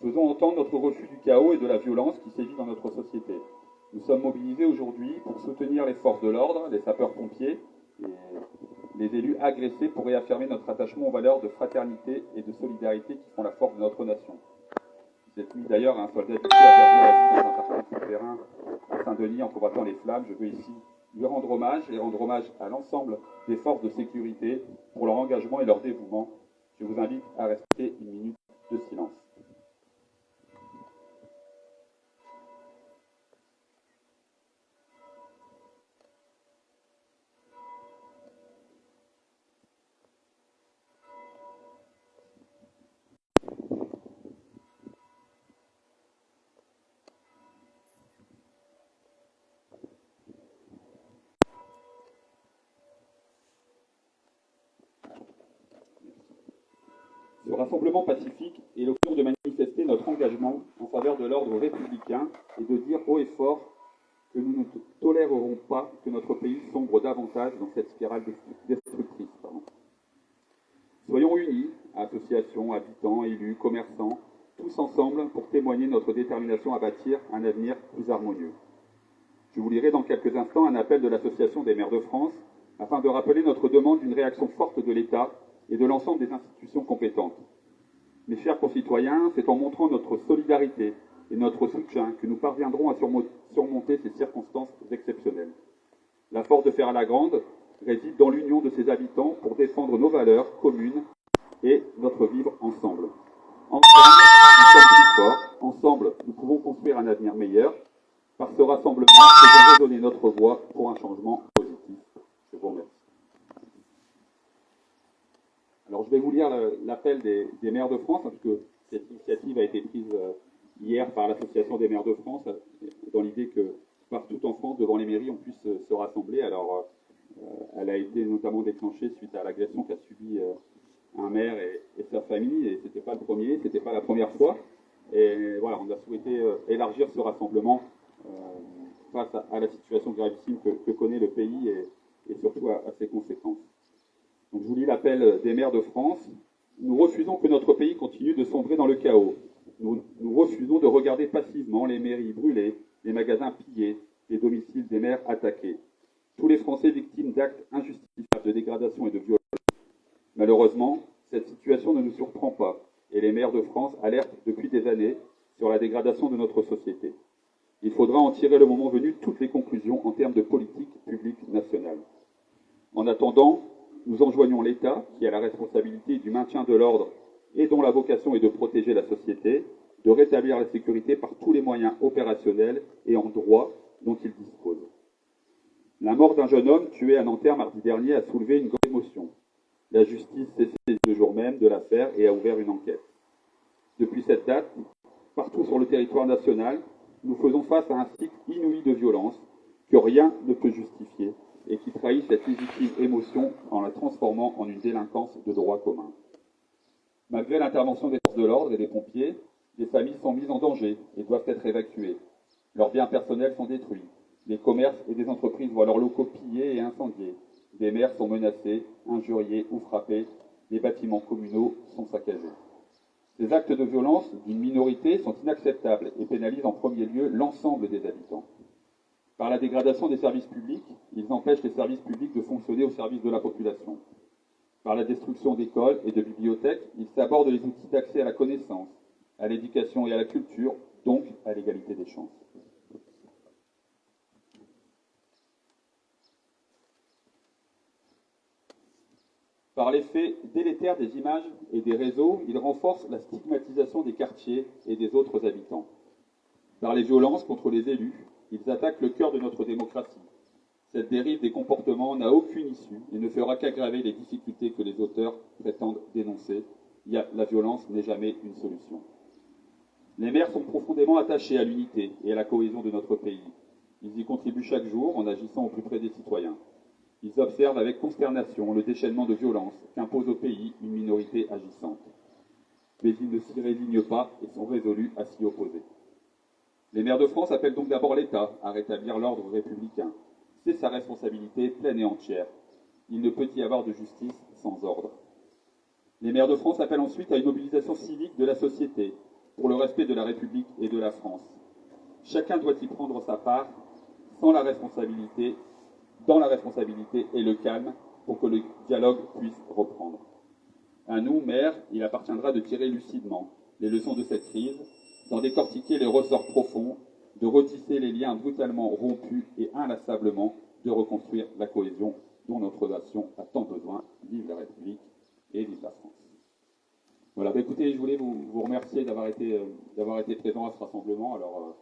Faisons entendre notre refus du chaos et de la violence qui sévit dans notre société. Nous sommes mobilisés aujourd'hui pour soutenir les forces de l'ordre, les sapeurs-pompiers et les élus agressés pour réaffirmer notre attachement aux valeurs de fraternité et de solidarité qui font la force de notre nation. Cette nuit d'ailleurs, un soldat tué a perdu la vie dans un parcours souterrain à Saint-Denis en combattant les flammes. Je veux ici lui rendre hommage et rendre hommage à l'ensemble des forces de sécurité pour leur engagement et leur dévouement. Je vous invite à respecter une minute de silence. Ce rassemblement pacifique est l'occasion de manifester notre engagement en faveur de l'ordre républicain et de dire haut et fort que nous ne tolérerons pas que notre pays sombre davantage dans cette spirale destructrice. Soyons unis, associations, habitants, élus, commerçants, tous ensemble pour témoigner de notre détermination à bâtir un avenir plus harmonieux. Je vous lirai dans quelques instants un appel de l'Association des maires de France afin de rappeler notre demande d'une réaction forte de l'État et de l'ensemble des institutions compétentes. Mes chers concitoyens, c'est en montrant notre solidarité et notre soutien que nous parviendrons à surmonter ces circonstances exceptionnelles. La force de faire à la grande réside dans l'union de ses habitants pour défendre nos valeurs communes et notre vivre ensemble. Ensemble, nous sommes plus forts. Ensemble, nous pouvons construire un avenir meilleur. Par ce rassemblement, faisons résonner notre voix pour un changement positif. Je vous remercie. Alors, je vais vous lire l'appel des maires de France, parce que cette initiative a été prise hier par l'Association des maires de France, dans l'idée que partout en France, devant les mairies, on puisse se rassembler. Alors, elle a été notamment déclenchée suite à l'agression qu'a subi un maire et sa famille, et c'était pas le premier, c'était pas la première fois. Et voilà, on a souhaité élargir ce rassemblement face à la situation gravissime que connaît le pays et surtout à ses conséquences. Donc, je vous lis l'appel des maires de France. Nous refusons que notre pays continue de sombrer dans le chaos. Nous refusons de regarder passivement les mairies brûlées, les magasins pillés, les domiciles des maires attaqués. Tous les Français victimes d'actes injustifiables de dégradation et de violence. Malheureusement, cette situation ne nous surprend pas et les maires de France alertent depuis des années sur la dégradation de notre société. Il faudra en tirer le moment venu toutes les conclusions en termes de politique publique nationale. En attendant, nous enjoignons l'État, qui a la responsabilité du maintien de l'ordre et dont la vocation est de protéger la société, de rétablir la sécurité par tous les moyens opérationnels et en droit dont il dispose. La mort d'un jeune homme tué à Nanterre mardi dernier a soulevé une grande émotion. La justice s'est saisie le jour même de l'affaire et a ouvert une enquête. Depuis cette date, partout sur le territoire national, nous faisons face à un cycle inouï de violence que rien ne peut justifier et qui trahit cette légitime émotion en la transformant en une délinquance de droit commun. Malgré l'intervention des forces de l'ordre et des pompiers, des familles sont mises en danger et doivent être évacuées. Leurs biens personnels sont détruits. Les commerces et des entreprises voient leurs locaux pillés et incendiés. Des maires sont menacés, injuriés ou frappés. Les bâtiments communaux sont saccagés. Ces actes de violence d'une minorité sont inacceptables et pénalisent en premier lieu l'ensemble des habitants. Par la dégradation des services publics, ils empêchent les services publics de fonctionner au service de la population. Par la destruction d'écoles et de bibliothèques, ils sabordent les outils d'accès à la connaissance, à l'éducation et à la culture, donc à l'égalité des chances. Par l'effet délétère des images et des réseaux, ils renforcent la stigmatisation des quartiers et des autres habitants. Par les violences contre les élus, ils attaquent le cœur de notre démocratie. Cette dérive des comportements n'a aucune issue et ne fera qu'aggraver les difficultés que les auteurs prétendent dénoncer. La violence n'est jamais une solution. Les maires sont profondément attachés à l'unité et à la cohésion de notre pays. Ils y contribuent chaque jour en agissant au plus près des citoyens. Ils observent avec consternation le déchaînement de violence qu'impose au pays une minorité agissante. Mais ils ne s'y résignent pas et sont résolus à s'y opposer. Les maires de France appellent donc d'abord l'État à rétablir l'ordre républicain. C'est sa responsabilité pleine et entière. Il ne peut y avoir de justice sans ordre. Les maires de France appellent ensuite à une mobilisation civique de la société, pour le respect de la République et de la France. Chacun doit y prendre sa part, sans la responsabilité, dans la responsabilité et le calme, pour que le dialogue puisse reprendre. À nous, maires, il appartiendra de tirer lucidement les leçons de cette crise, d'en décortiquer les ressorts profonds, de retisser les liens brutalement rompus et inlassablement de reconstruire la cohésion dont notre nation a tant besoin. Vive la République et vive la France. Voilà, bah écoutez, je voulais vous remercier d'avoir été présent à ce rassemblement. Alors,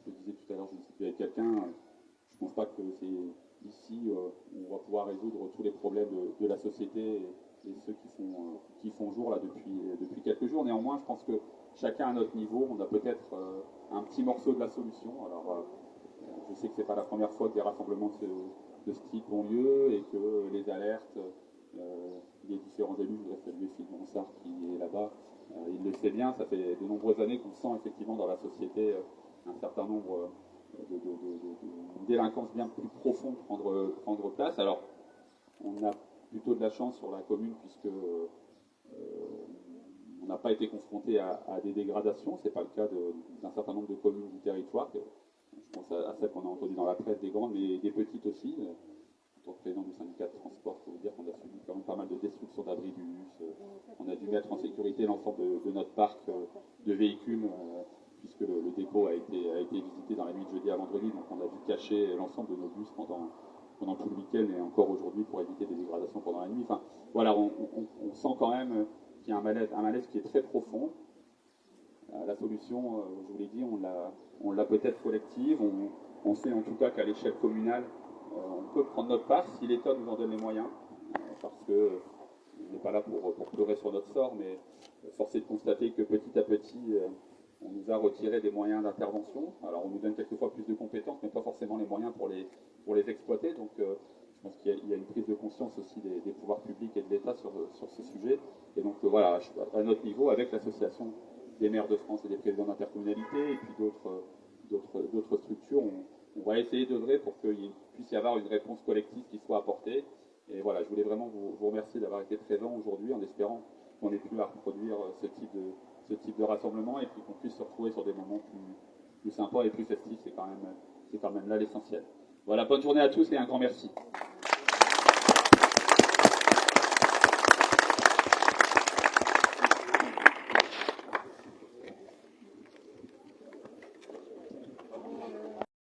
je disais tout à l'heure, je discutais avec quelqu'un, je ne pense pas que c'est ici où on va pouvoir résoudre tous les problèmes de la société et ceux qui font jour là depuis quelques jours. Néanmoins, je pense que chacun à notre niveau, on a peut-être un petit morceau de la solution. Alors, je sais que ce n'est pas la première fois que des rassemblements de ce type ont lieu et que les alertes, les différents élus, je voudrais saluer Philippe Ronsard qui est là-bas, il le sait bien, ça fait de nombreuses années qu'on sent effectivement dans la société un certain nombre de délinquances bien plus profondes prendre place. Alors, on a plutôt de la chance sur la commune puisque on n'a pas été confronté à des dégradations. Ce n'est pas le cas d'un certain nombre de communes du territoire. Je pense à celles qu'on a entendues dans la presse, des grandes, mais des petites aussi. En tant que président du syndicat de transport, je peux vous dire qu'on a subi quand même pas mal de destruction d'abribus. On a dû mettre en sécurité l'ensemble de notre parc de véhicules, puisque le dépôt a été visité dans la nuit de jeudi à vendredi. Donc on a dû cacher l'ensemble de nos bus pendant tout le week-end et encore aujourd'hui pour éviter des dégradations pendant la nuit. Enfin, voilà, on sent quand même qu'il y a un malaise qui est très profond. La solution, je vous l'ai dit, on l'a peut-être collective. On sait en tout cas qu'à l'échelle communale, on peut prendre notre part si l'État nous en donne les moyens, parce que on n'est pas là pour pleurer sur notre sort, mais force est de constater que petit à petit, on nous a retiré des moyens d'intervention. Alors on nous donne quelquefois plus de compétences, mais pas forcément les moyens pour les exploiter. Donc je pense qu'il y a une prise de conscience aussi des pouvoirs publics et de l'État sur ce sujet. Et donc voilà, à notre niveau, avec l'association des maires de France et des présidents d'intercommunalité, et puis d'autres structures, on va essayer d'œuvrer pour qu'il puisse y avoir une réponse collective qui soit apportée. Et voilà, je voulais vraiment vous remercier d'avoir été présent aujourd'hui, en espérant qu'on ait pu reproduire ce type de rassemblement et puis qu'on puisse se retrouver sur des moments plus sympas et plus festifs. C'est quand même là l'essentiel. Voilà, bonne journée à tous et un grand merci.